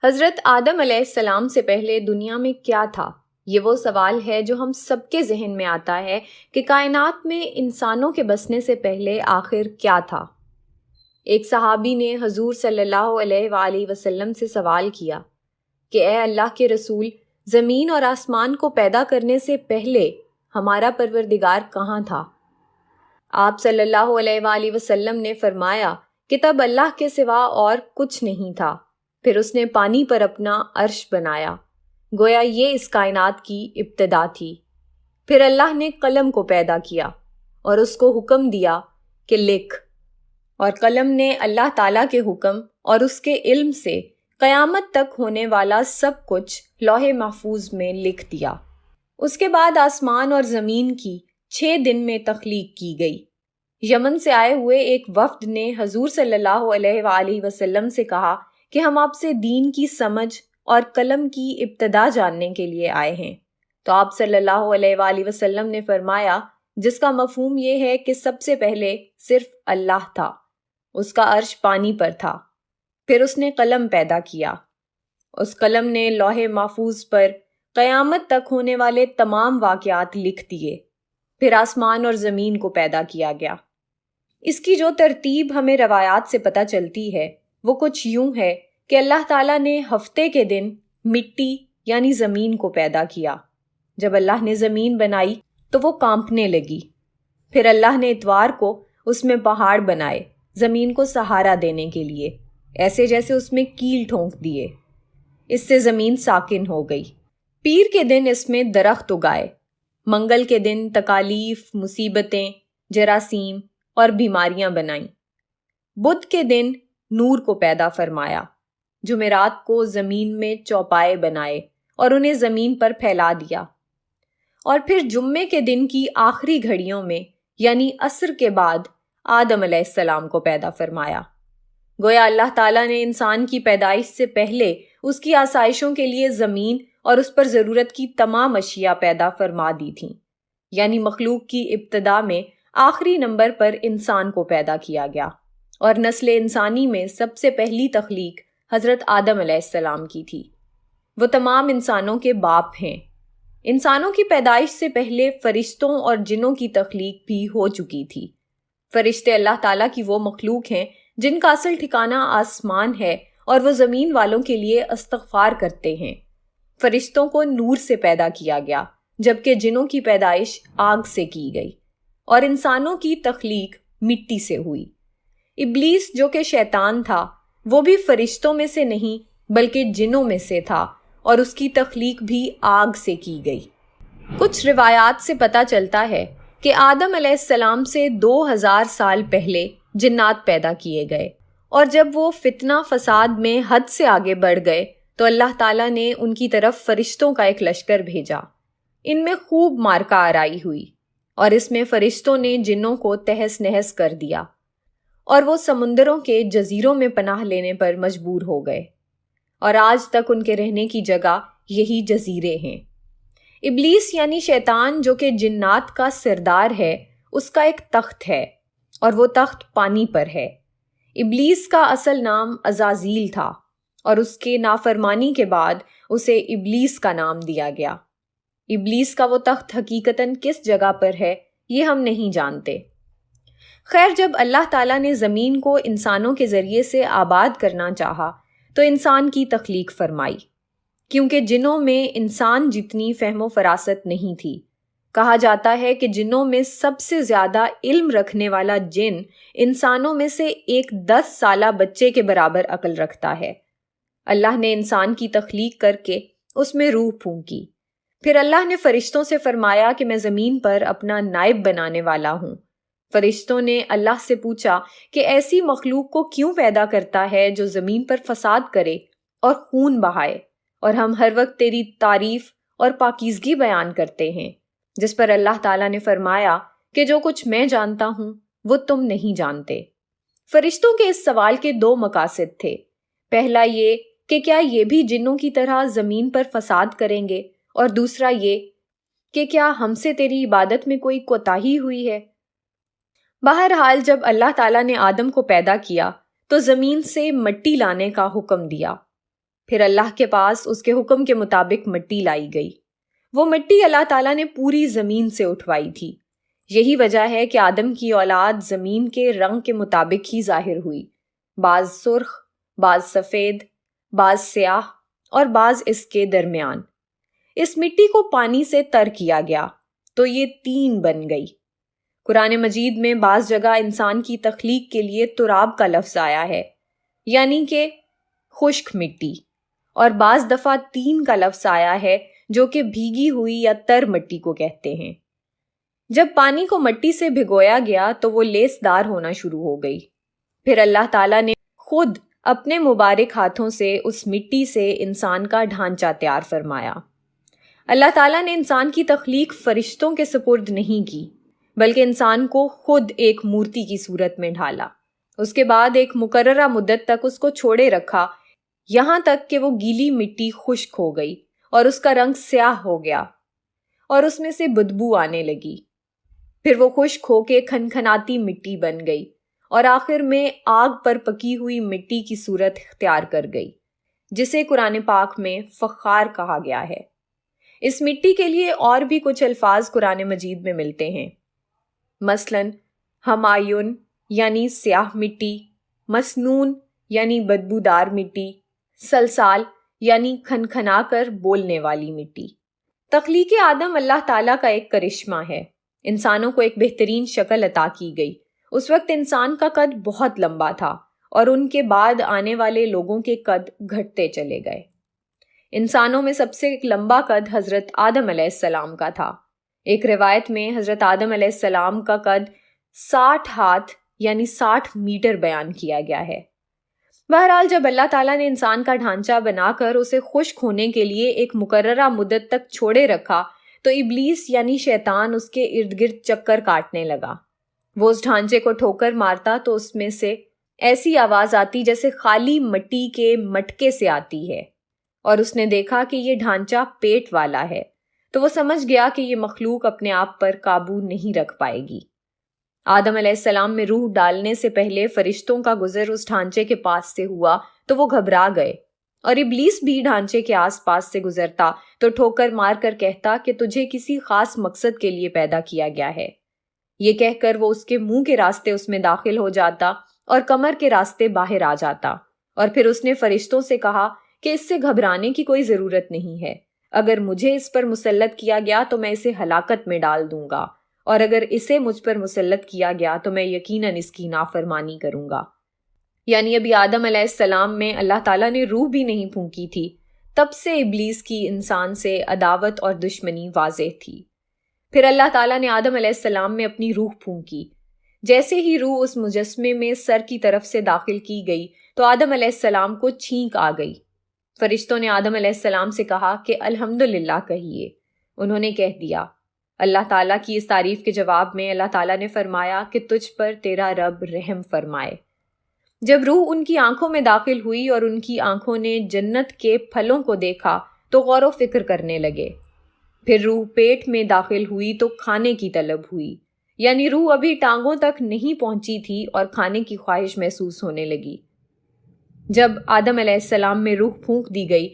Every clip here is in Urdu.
حضرت آدم علیہ السلام سے پہلے دنیا میں کیا تھا؟ یہ وہ سوال ہے جو ہم سب کے ذہن میں آتا ہے کہ کائنات میں انسانوں کے بسنے سے پہلے آخر کیا تھا؟ ایک صحابی نے حضور صلی اللہ علیہ وآلہ وسلم سے سوال کیا کہ اے اللہ کے رسول، زمین اور آسمان کو پیدا کرنے سے پہلے ہمارا پروردگار کہاں تھا؟ آپ صلی اللہ علیہ وآلہ وسلم نے فرمایا کہ تب اللہ کے سوا اور کچھ نہیں تھا، پھر اس نے پانی پر اپنا عرش بنایا، گویا یہ اس کائنات کی ابتدا تھی۔ پھر اللہ نے قلم کو پیدا کیا اور اس کو حکم دیا کہ لکھ، اور قلم نے اللہ تعالیٰ کے حکم اور اس کے علم سے قیامت تک ہونے والا سب کچھ لوح محفوظ میں لکھ دیا۔ اس کے بعد آسمان اور زمین کی 6 دن میں تخلیق کی گئی۔ یمن سے آئے ہوئے ایک وفد نے حضور صلی اللہ علیہ وآلہ وسلم سے کہا کہ ہم آپ سے دین کی سمجھ اور قلم کی ابتدا جاننے کے لیے آئے ہیں۔ تو آپ صلی اللہ علیہ وآلہ وسلم نے فرمایا، جس کا مفہوم یہ ہے کہ سب سے پہلے صرف اللہ تھا، اس کا عرش پانی پر تھا، پھر اس نے قلم پیدا کیا، اس قلم نے لوح محفوظ پر قیامت تک ہونے والے تمام واقعات لکھ دیے، پھر آسمان اور زمین کو پیدا کیا گیا۔ اس کی جو ترتیب ہمیں روایات سے پتہ چلتی ہے وہ کچھ یوں ہے کہ اللہ تعالیٰ نے ہفتے کے دن مٹی یعنی زمین کو پیدا کیا۔ جب اللہ نے زمین بنائی تو وہ کانپنے لگی۔ پھر اللہ نے اتوار کو اس میں پہاڑ بنائے زمین کو سہارا دینے کے لیے، ایسے جیسے اس میں کیل ٹھونک دیے۔ اس سے زمین ساکن ہو گئی۔ پیر کے دن اس میں درخت اگائے، منگل کے دن تکالیف، مصیبتیں، جراثیم اور بیماریاں بنائیں۔ بدھ کے دن نور کو پیدا فرمایا۔ جمعرات کو زمین میں چوپائے بنائے اور انہیں زمین پر پھیلا دیا۔ اور پھر جمعے کے دن کی آخری گھڑیوں میں یعنی عصر کے بعد آدم علیہ السلام کو پیدا فرمایا۔ گویا اللہ تعالیٰ نے انسان کی پیدائش سے پہلے اس کی آسائشوں کے لیے زمین اور اس پر ضرورت کی تمام اشیاء پیدا فرما دی تھیں، یعنی مخلوق کی ابتدا میں آخری نمبر پر انسان کو پیدا کیا گیا، اور نسل انسانی میں سب سے پہلی تخلیق حضرت آدم علیہ السلام کی تھی۔ وہ تمام انسانوں کے باپ ہیں۔ انسانوں کی پیدائش سے پہلے فرشتوں اور جنوں کی تخلیق بھی ہو چکی تھی۔ فرشتے اللہ تعالیٰ کی وہ مخلوق ہیں جن کا اصل ٹھکانہ آسمان ہے اور وہ زمین والوں کے لیے استغفار کرتے ہیں۔ فرشتوں کو نور سے پیدا کیا گیا، جبکہ جنوں کی پیدائش آگ سے کی گئی، اور انسانوں کی تخلیق مٹی سے ہوئی۔ ابلیس جو کہ شیطان تھا وہ بھی فرشتوں میں سے نہیں بلکہ جنوں میں سے تھا، اور اس کی تخلیق بھی آگ سے کی گئی۔ کچھ روایات سے پتہ چلتا ہے کہ آدم علیہ السلام سے 2000 سال پہلے جنات پیدا کیے گئے، اور جب وہ فتنہ فساد میں حد سے آگے بڑھ گئے تو اللہ تعالیٰ نے ان کی طرف فرشتوں کا ایک لشکر بھیجا۔ ان میں خوب مارکہ آرائی ہوئی، اور اس میں فرشتوں نے جنوں کو تہس نہس کر دیا، اور وہ سمندروں کے جزیروں میں پناہ لینے پر مجبور ہو گئے، اور آج تک ان کے رہنے کی جگہ یہی جزیرے ہیں۔ ابلیس یعنی شیطان جو کہ جنات کا سردار ہے، اس کا ایک تخت ہے، اور وہ تخت پانی پر ہے۔ ابلیس کا اصل نام عزازیل تھا، اور اس کے نافرمانی کے بعد اسے ابلیس کا نام دیا گیا۔ ابلیس کا وہ تخت حقیقتاً کس جگہ پر ہے یہ ہم نہیں جانتے۔ خیر، جب اللہ تعالیٰ نے زمین کو انسانوں کے ذریعے سے آباد کرنا چاہا تو انسان کی تخلیق فرمائی، کیونکہ جنوں میں انسان جتنی فہم و فراست نہیں تھی۔ کہا جاتا ہے کہ جنوں میں سب سے زیادہ علم رکھنے والا جن انسانوں میں سے ایک 10 سالہ بچے کے برابر عقل رکھتا ہے۔ اللہ نے انسان کی تخلیق کر کے اس میں روح پھونکی۔ پھر اللہ نے فرشتوں سے فرمایا کہ میں زمین پر اپنا نائب بنانے والا ہوں۔ فرشتوں نے اللہ سے پوچھا کہ ایسی مخلوق کو کیوں پیدا کرتا ہے جو زمین پر فساد کرے اور خون بہائے، اور ہم ہر وقت تیری تعریف اور پاکیزگی بیان کرتے ہیں۔ جس پر اللہ تعالیٰ نے فرمایا کہ جو کچھ میں جانتا ہوں وہ تم نہیں جانتے۔ فرشتوں کے اس سوال کے 2 مقاصد تھے۔ پہلا یہ کہ کیا یہ بھی جنوں کی طرح زمین پر فساد کریں گے، اور دوسرا یہ کہ کیا ہم سے تیری عبادت میں کوئی کوتاہی ہوئی ہے۔ بہرحال جب اللہ تعالیٰ نے آدم کو پیدا کیا تو زمین سے مٹی لانے کا حکم دیا۔ پھر اللہ کے پاس اس کے حکم کے مطابق مٹی لائی گئی۔ وہ مٹی اللہ تعالیٰ نے پوری زمین سے اٹھوائی تھی۔ یہی وجہ ہے کہ آدم کی اولاد زمین کے رنگ کے مطابق ہی ظاہر ہوئی، بعض سرخ، بعض سفید، بعض سیاہ اور بعض اس کے درمیان۔ اس مٹی کو پانی سے تر کیا گیا تو یہ 3 بن گئی۔ قرآن مجید میں بعض جگہ انسان کی تخلیق کے لیے تراب کا لفظ آیا ہے، یعنی کہ خشک مٹی، اور بعض دفعہ 3 کا لفظ آیا ہے جو کہ بھیگی ہوئی یا تر مٹی کو کہتے ہیں۔ جب پانی کو مٹی سے بھگویا گیا تو وہ لیس دار ہونا شروع ہو گئی۔ پھر اللہ تعالیٰ نے خود اپنے مبارک ہاتھوں سے اس مٹی سے انسان کا ڈھانچہ تیار فرمایا۔ اللہ تعالیٰ نے انسان کی تخلیق فرشتوں کے سپرد نہیں کی، بلکہ انسان کو خود ایک مورتی کی صورت میں ڈھالا۔ اس کے بعد ایک مقررہ مدت تک اس کو چھوڑے رکھا، یہاں تک کہ وہ گیلی مٹی خشک ہو گئی اور اس کا رنگ سیاہ ہو گیا اور اس میں سے بدبو آنے لگی۔ پھر وہ خشک ہو کے کھنکھناتی مٹی بن گئی اور آخر میں آگ پر پکی ہوئی مٹی کی صورت اختیار کر گئی، جسے قرآن پاک میں فخار کہا گیا ہے۔ اس مٹی کے لیے اور بھی کچھ الفاظ قرآن مجید میں ملتے ہیں، مثلاً ہمایون یعنی سیاہ مٹی، مسنون یعنی بدبودار مٹی، سلسال یعنی کھنکھنا کر بولنے والی مٹی۔ تخلیق آدم اللہ تعالیٰ کا ایک کرشمہ ہے۔ انسانوں کو ایک بہترین شکل عطا کی گئی۔ اس وقت انسان کا قد بہت لمبا تھا اور ان کے بعد آنے والے لوگوں کے قد گھٹتے چلے گئے۔ انسانوں میں سب سے لمبا قد حضرت آدم علیہ السلام کا تھا۔ ایک روایت میں حضرت آدم علیہ السلام کا قد 60 ہاتھ یعنی 60 میٹر بیان کیا گیا ہے۔ بہرحال جب اللہ تعالیٰ نے انسان کا ڈھانچہ بنا کر اسے خشک ہونے کے لیے ایک مقررہ مدت تک چھوڑے رکھا تو ابلیس یعنی شیطان اس کے ارد گرد چکر کاٹنے لگا۔ وہ اس ڈھانچے کو ٹھوکر مارتا تو اس میں سے ایسی آواز آتی جیسے خالی مٹی کے مٹکے سے آتی ہے، اور اس نے دیکھا کہ یہ ڈھانچہ پیٹ والا ہے، تو وہ سمجھ گیا کہ یہ مخلوق اپنے آپ پر قابو نہیں رکھ پائے گی۔ آدم علیہ السلام میں روح ڈالنے سے پہلے فرشتوں کا گزر اس ڈھانچے کے پاس سے ہوا تو وہ گھبرا گئے، اور ابلیس بھی ڈھانچے کے آس پاس سے گزرتا تو ٹھوکر مار کر کہتا کہ تجھے کسی خاص مقصد کے لیے پیدا کیا گیا ہے۔ یہ کہہ کر وہ اس کے منہ کے راستے اس میں داخل ہو جاتا اور کمر کے راستے باہر آ جاتا، اور پھر اس نے فرشتوں سے کہا کہ اس سے گھبرانے کی کوئی ضرورت نہیں ہے۔ اگر مجھے اس پر مسلط کیا گیا تو میں اسے ہلاکت میں ڈال دوں گا، اور اگر اسے مجھ پر مسلط کیا گیا تو میں یقیناً اس کی نافرمانی کروں گا۔ یعنی ابھی آدم علیہ السلام میں اللہ تعالیٰ نے روح بھی نہیں پھونکی تھی، تب سے ابلیس کی انسان سے عداوت اور دشمنی واضح تھی۔ پھر اللہ تعالیٰ نے آدم علیہ السلام میں اپنی روح پھونکی۔ جیسے ہی روح اس مجسمے میں سر کی طرف سے داخل کی گئی تو آدم علیہ السلام کو چھینک آ گئی۔ فرشتوں نے آدم علیہ السلام سے کہا کہ الحمدللہ کہیے۔ انہوں نے کہہ دیا۔ اللہ تعالیٰ کی اس تعریف کے جواب میں اللہ تعالیٰ نے فرمایا کہ تجھ پر تیرا رب رحم فرمائے۔ جب روح ان کی آنکھوں میں داخل ہوئی اور ان کی آنکھوں نے جنت کے پھلوں کو دیکھا تو غور و فکر کرنے لگے۔ پھر روح پیٹ میں داخل ہوئی تو کھانے کی طلب ہوئی، یعنی روح ابھی ٹانگوں تک نہیں پہنچی تھی اور کھانے کی خواہش محسوس ہونے لگی۔ جب آدم علیہ السلام میں روح پھونک دی گئی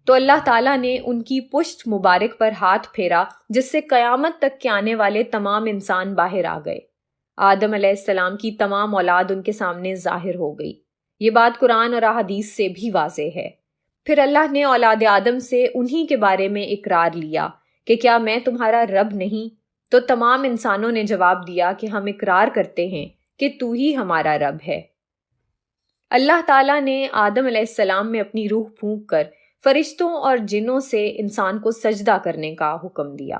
تو اللہ تعالیٰ نے ان کی پشت مبارک پر ہاتھ پھیرا، جس سے قیامت تک کے آنے والے تمام انسان باہر آ گئے۔ آدم علیہ السلام کی تمام اولاد ان کے سامنے ظاہر ہو گئی۔ یہ بات قرآن اور احادیث سے بھی واضح ہے۔ پھر اللہ نے اولاد آدم سے انہی کے بارے میں اقرار لیا کہ کیا میں تمہارا رب نہیں؟ تو تمام انسانوں نے جواب دیا کہ ہم اقرار کرتے ہیں کہ تو ہی ہمارا رب ہے۔ اللہ تعالیٰ نے آدم علیہ السلام میں اپنی روح پھونک کر فرشتوں اور جنوں سے انسان کو سجدہ کرنے کا حکم دیا۔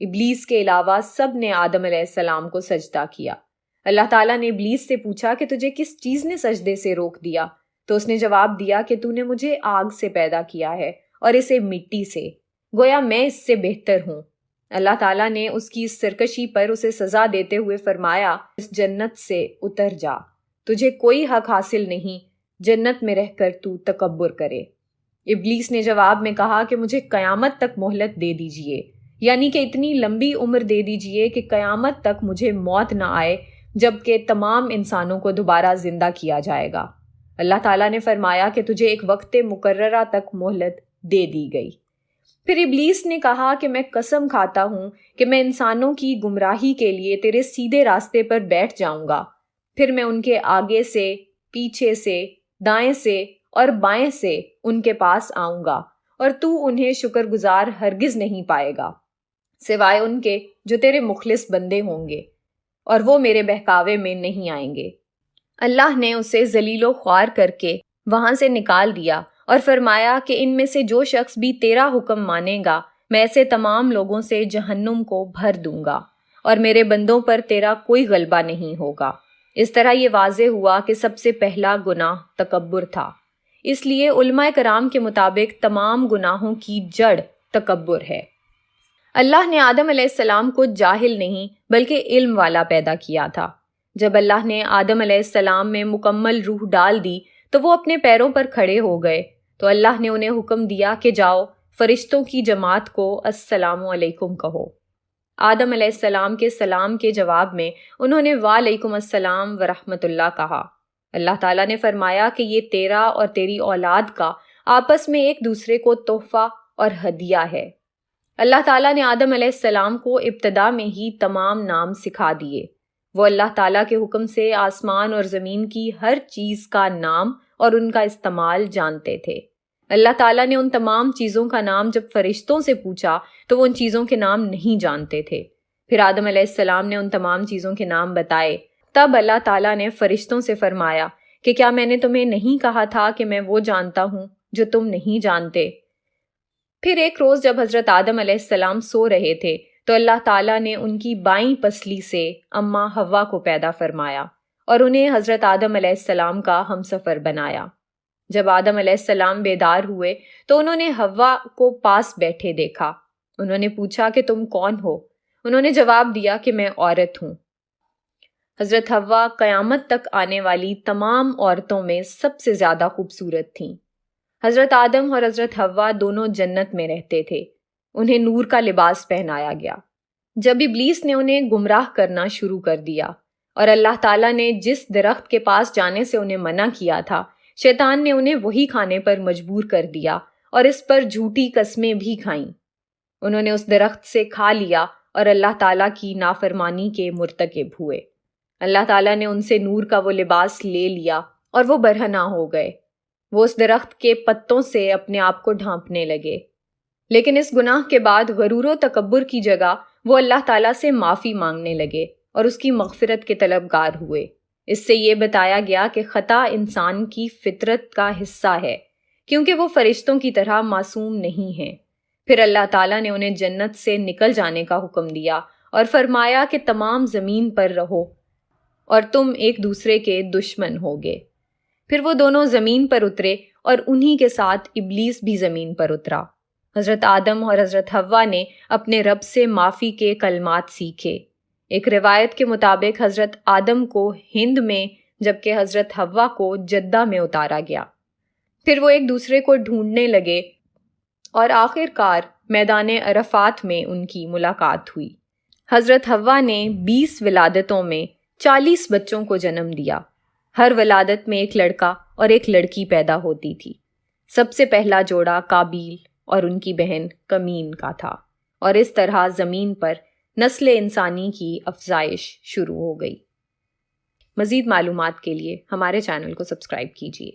ابلیس کے علاوہ سب نے آدم علیہ السلام کو سجدہ کیا۔ اللہ تعالیٰ نے ابلیس سے پوچھا کہ تجھے کس چیز نے سجدے سے روک دیا؟ تو اس نے جواب دیا کہ تو نے مجھے آگ سے پیدا کیا ہے اور اسے مٹی سے، گویا میں اس سے بہتر ہوں۔ اللہ تعالیٰ نے اس کی اس سرکشی پر اسے سزا دیتے ہوئے فرمایا، اس جنت سے اتر جا، تجھے کوئی حق حاصل نہیں جنت میں رہ کر تو تکبر کرے۔ ابلیس نے جواب میں کہا کہ مجھے قیامت تک مہلت دے دیجئے، یعنی کہ اتنی لمبی عمر دے دیجئے کہ قیامت تک مجھے موت نہ آئے، جبکہ تمام انسانوں کو دوبارہ زندہ کیا جائے گا۔ اللہ تعالیٰ نے فرمایا کہ تجھے ایک وقت مقررہ تک مہلت دے دی گئی۔ پھر ابلیس نے کہا کہ میں قسم کھاتا ہوں کہ میں انسانوں کی گمراہی کے لیے تیرے سیدھے راستے پر بیٹھ جاؤں گا، پھر میں ان کے آگے سے، پیچھے سے، دائیں سے اور بائیں سے ان کے پاس آؤں گا، اور تو انہیں شکر گزار ہرگز نہیں پائے گا سوائے ان کے جو تیرے مخلص بندے ہوں گے، اور وہ میرے بہکاوے میں نہیں آئیں گے۔ اللہ نے اسے ذلیل و خوار کر کے وہاں سے نکال دیا اور فرمایا کہ ان میں سے جو شخص بھی تیرا حکم مانے گا میں ایسے تمام لوگوں سے جہنم کو بھر دوں گا، اور میرے بندوں پر تیرا کوئی غلبہ نہیں ہوگا۔ اس طرح یہ واضح ہوا کہ سب سے پہلا گناہ تکبر تھا۔ اس لیے علماء کرام کے مطابق تمام گناہوں کی جڑ تکبر ہے۔ اللہ نے آدم علیہ السلام کو جاہل نہیں بلکہ علم والا پیدا کیا تھا۔ جب اللہ نے آدم علیہ السلام میں مکمل روح ڈال دی تو وہ اپنے پیروں پر کھڑے ہو گئے، تو اللہ نے انہیں حکم دیا کہ جاؤ فرشتوں کی جماعت کو السلام علیکم کہو۔ آدم علیہ السلام کے سلام کے جواب میں انہوں نے وعلیکم السلام ورحمۃ اللہ کہا۔ اللہ تعالیٰ نے فرمایا کہ یہ تیرا اور تیری اولاد کا آپس میں ایک دوسرے کو تحفہ اور ہدیہ ہے۔ اللہ تعالیٰ نے آدم علیہ السلام کو ابتدا میں ہی تمام نام سکھا دیے۔ وہ اللہ تعالیٰ کے حکم سے آسمان اور زمین کی ہر چیز کا نام اور ان کا استعمال جانتے تھے۔ اللہ تعالیٰ نے ان تمام چیزوں کا نام جب فرشتوں سے پوچھا تو وہ ان چیزوں کے نام نہیں جانتے تھے۔ پھر آدم علیہ السلام نے ان تمام چیزوں کے نام بتائے۔ تب اللہ تعالیٰ نے فرشتوں سے فرمایا کہ کیا میں نے تمہیں نہیں کہا تھا کہ میں وہ جانتا ہوں جو تم نہیں جانتے؟ پھر ایک روز جب حضرت آدم علیہ السلام سو رہے تھے تو اللہ تعالیٰ نے ان کی بائیں پسلی سے اماں حوا کو پیدا فرمایا اور انہیں حضرت آدم علیہ السلام کا ہمسفر بنایا۔ جب آدم علیہ السلام بیدار ہوئے تو انہوں نے حوا کو پاس بیٹھے دیکھا۔ انہوں نے پوچھا کہ تم کون ہو؟ انہوں نے جواب دیا کہ میں عورت ہوں۔ حضرت حوا قیامت تک آنے والی تمام عورتوں میں سب سے زیادہ خوبصورت تھیں۔ حضرت آدم اور حضرت حوا دونوں جنت میں رہتے تھے۔ انہیں نور کا لباس پہنایا گیا۔ جب ابلیس نے انہیں گمراہ کرنا شروع کر دیا اور اللہ تعالیٰ نے جس درخت کے پاس جانے سے انہیں منع کیا تھا، شیطان نے انہیں وہی کھانے پر مجبور کر دیا اور اس پر جھوٹی قسمیں بھی کھائیں۔ انہوں نے اس درخت سے کھا لیا اور اللہ تعالیٰ کی نافرمانی کے مرتکب ہوئے۔ اللہ تعالیٰ نے ان سے نور کا وہ لباس لے لیا اور وہ برہنہ ہو گئے۔ وہ اس درخت کے پتوں سے اپنے آپ کو ڈھانپنے لگے، لیکن اس گناہ کے بعد غرور و تکبر کی جگہ وہ اللہ تعالیٰ سے معافی مانگنے لگے اور اس کی مغفرت کے طلبگار ہوئے۔ اس سے یہ بتایا گیا کہ خطا انسان کی فطرت کا حصہ ہے، کیونکہ وہ فرشتوں کی طرح معصوم نہیں ہیں۔ پھر اللہ تعالیٰ نے انہیں جنت سے نکل جانے کا حکم دیا اور فرمایا کہ تمام زمین پر رہو اور تم ایک دوسرے کے دشمن ہوگے۔ پھر وہ دونوں زمین پر اترے اور انہی کے ساتھ ابلیس بھی زمین پر اترا۔ حضرت آدم اور حضرت حوا نے اپنے رب سے معافی کے کلمات سیکھے۔ ایک روایت کے مطابق حضرت آدم کو ہند میں جبکہ حضرت حوا کو جدہ میں اتارا گیا۔ پھر وہ ایک دوسرے کو ڈھونڈنے لگے اور آخر کار میدان عرفات میں ان کی ملاقات ہوئی۔ حضرت حوا نے 20 ولادتوں میں 40 بچوں کو جنم دیا۔ ہر ولادت میں ایک لڑکا اور ایک لڑکی پیدا ہوتی تھی۔ سب سے پہلا جوڑا قابیل اور ان کی بہن کمین کا تھا، اور اس طرح زمین پر نسل انسانی کی افزائش شروع ہو گئی۔ مزید معلومات کے لیے ہمارے چینل کو سبسکرائب کیجیے۔